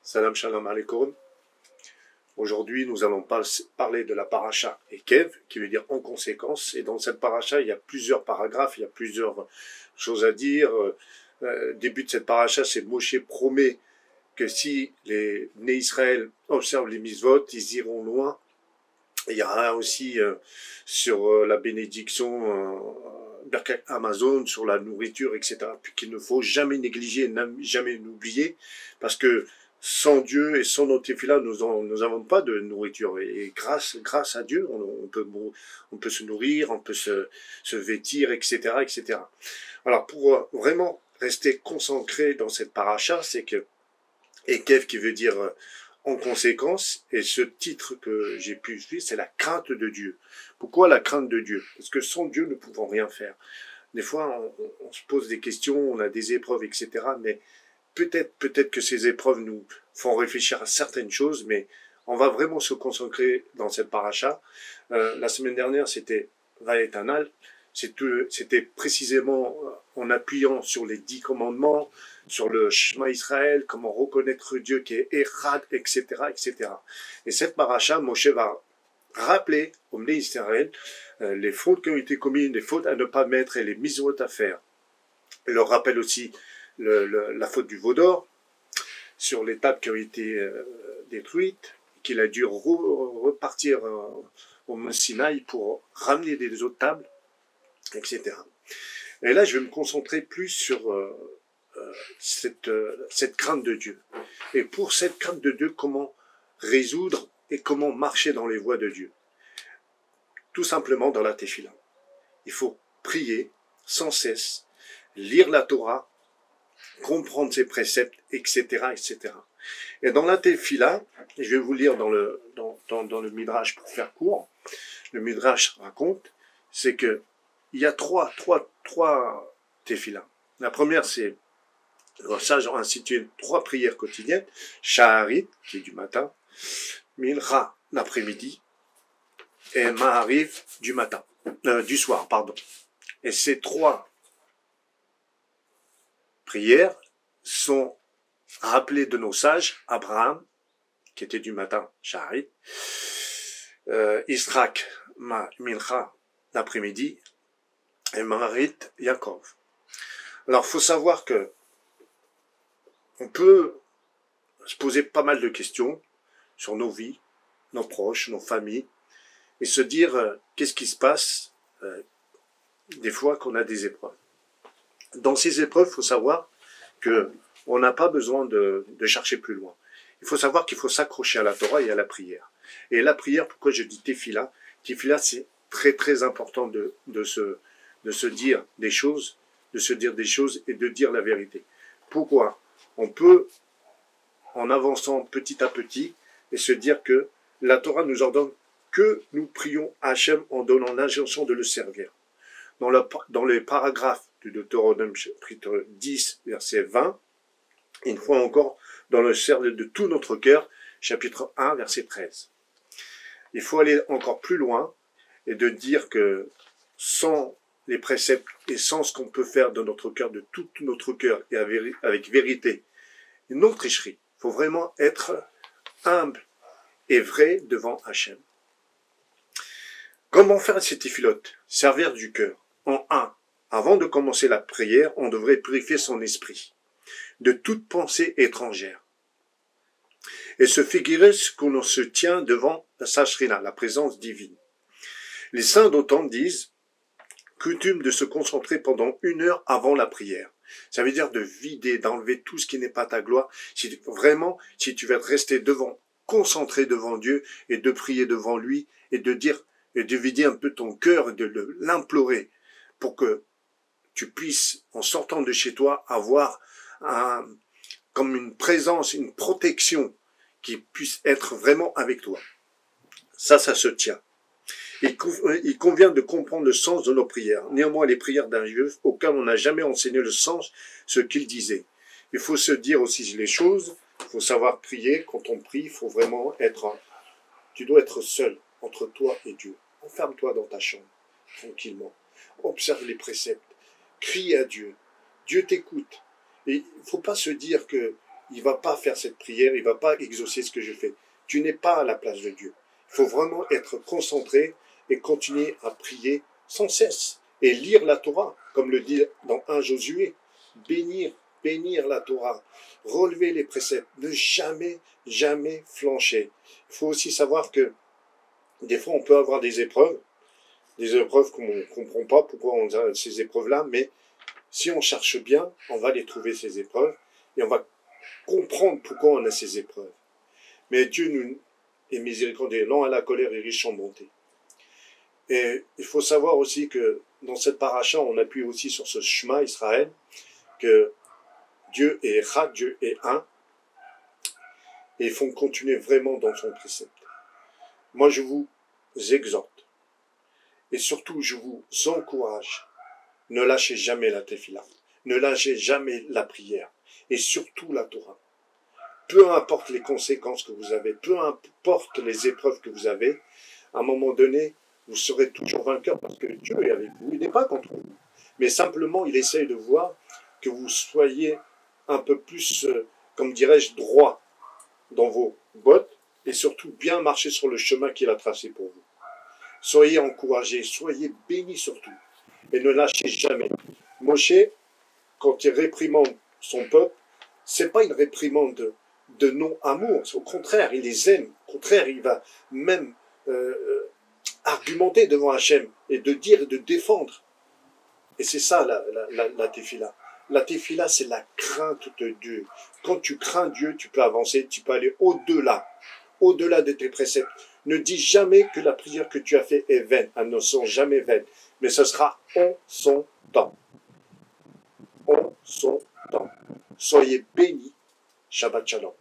Salam shalom alaikum. Aujourd'hui, nous allons parler de la paracha Ekev, qui veut dire en conséquence. Et dans cette paracha, il y a plusieurs paragraphes, il y a plusieurs choses à dire. Début de cette paracha, c'est Moshe promet que si les nés Israël observent les mitzvot, ils iront loin. Il y aura aussi sur la bénédiction Birkat Amazon, sur la nourriture, etc. Puis qu'il ne faut jamais négliger, jamais oublier, parce que sans Dieu et sans nos tefillah, nous n'avons pas de nourriture. Et grâce à Dieu, on peut se nourrir, on peut se vêtir, etc., etc. Alors, pour vraiment rester concentré dans cette paracha, c'est que Ekev, qui veut dire en conséquence, et ce titre que j'ai pu suivre, c'est la crainte de Dieu. Pourquoi la crainte de Dieu? Parce que sans Dieu, nous ne pouvons rien faire. Des fois, on se pose des questions, on a des épreuves, etc., mais peut-être que ces épreuves nous font réfléchir à certaines choses, mais on va vraiment se concentrer dans cette paracha. La semaine dernière, c'était Vayetanal. C'était précisément en appuyant sur les 10 commandements, sur le Shema Israël, comment reconnaître Dieu qui est Echad, etc., etc. Et cette paracha, Moshe va rappeler aux Bnei Israël les fautes qui ont été commises, les fautes à ne pas mettre et les mitzvot à faire. Il leur rappelle aussi la faute du veau d'or sur les tables qui ont été détruites, qu'il a dû repartir au Mont Sinaï pour ramener des autres tables, etc. Et là, je vais me concentrer plus sur cette crainte de Dieu. Et pour cette crainte de Dieu, comment résoudre et comment marcher dans les voies de Dieu? Tout simplement dans la Tefila. Il faut prier sans cesse, lire la Torah, comprendre ses préceptes, etc., etc. Et dans la Tefila, je vais vous lire dans le Midrash pour faire court, le Midrash raconte, c'est que il y a trois Tefila. La première, c'est le sage a institué 3 prières quotidiennes, Shaharit, qui est du matin, Mincha, l'après-midi, et Mahariv, du soir, pardon. Et ces 3 prières sont rappelées de nos sages, Abraham, qui était du matin, Shaharit, Israq, Mincha, l'après-midi, et Maharit, Yaakov. Alors, il faut savoir que on peut se poser pas mal de questions sur nos vies, nos proches, nos familles, et se dire qu'est-ce qui se passe des fois qu'on a des épreuves. Dans ces épreuves, il faut savoir que on n'a pas besoin de chercher plus loin. Il faut savoir qu'il faut s'accrocher à la Torah et à la prière. Et la prière, pourquoi je dis Tefila? Tefila, c'est très très important de se dire des choses, et de dire la vérité. Pourquoi? On peut, en avançant petit à petit, et se dire que la Torah nous ordonne que nous prions Hachem en donnant l'injonction de le servir. Dans les paragraphes du Deutéronome chapitre 10, verset 20, une fois encore, dans le servir de tout notre cœur, chapitre 1, verset 13. Il faut aller encore plus loin et de dire que sans les préceptes et sans ce qu'on peut faire de notre cœur, de tout notre cœur et avec vérité, et non tricherie. Il faut vraiment être humble et vrai devant Hachem. Comment faire cette tefilote? Servir du cœur. En 1, avant de commencer la prière, on devrait purifier son esprit de toute pensée étrangère et se figurer ce qu'on se tient devant la Sachrina, la présence divine. Les saints d'autant disent coutume de se concentrer pendant 1 heure avant la prière. Ça veut dire de vider, d'enlever tout ce qui n'est pas ta gloire. Si tu veux rester concentré devant Dieu et de prier devant lui et de vider un peu ton cœur et de l'implorer pour que tu puisses, en sortant de chez toi, avoir comme une présence, une protection qui puisse être vraiment avec toi. Ça se tient. Il convient de comprendre le sens de nos prières. Néanmoins, les prières d'un juif, auxquelles on n'a jamais enseigné le sens, ce qu'il disait. Il faut se dire aussi les choses, il faut savoir prier. Quand on prie, il faut vraiment tu dois être seul entre toi et Dieu. Enferme-toi dans ta chambre, tranquillement. Observe les préceptes. Crie à Dieu. Dieu t'écoute. Et il ne faut pas se dire qu'il il ne va pas faire cette prière, il ne va pas exaucer ce que je fais. Tu n'es pas à la place de Dieu. Il faut vraiment être concentré et continuer à prier sans cesse et lire la Torah, comme le dit dans 1 Josué, bénir la Torah, relever les préceptes, ne jamais flancher. Il faut aussi savoir que des fois on peut avoir des épreuves qu'on ne comprend pas pourquoi on a ces épreuves-là, mais si on cherche bien, on va les trouver ces épreuves et on va comprendre pourquoi on a ces épreuves. Mais Dieu nous est miséricordieux, lent à la colère et riche en bonté. Et il faut savoir aussi que dans cette paracha, on appuie aussi sur ce Shema Israël, que Dieu est Echad, Dieu est un, et il faut continuer vraiment dans son précepte. Moi, je vous exhorte, et surtout, je vous encourage, ne lâchez jamais la tefila, ne lâchez jamais la prière, et surtout la Torah. Peu importe les conséquences que vous avez, peu importe les épreuves que vous avez, à un moment donné, vous serez toujours vainqueur parce que Dieu est avec vous, il n'est pas contre vous. Mais simplement, il essaye de voir que vous soyez un peu plus, comme dirais-je, droit dans vos bottes et surtout bien marcher sur le chemin qu'il a tracé pour vous. Soyez encouragés, soyez bénis surtout et ne lâchez jamais. Moshe, quand il réprimande son peuple, c'est pas une réprimande de non-amour, au contraire, il les aime, au contraire, il va même argumenter devant Hachem et de dire et de défendre. Et c'est ça la tefila. La tefila, c'est la crainte de Dieu. Quand tu crains Dieu, tu peux avancer, tu peux aller au-delà de tes préceptes. Ne dis jamais que la prière que tu as faite est vaine. Elles ne sont jamais vaines. Mais ce sera en son temps. En son temps. Soyez bénis. Shabbat Shalom.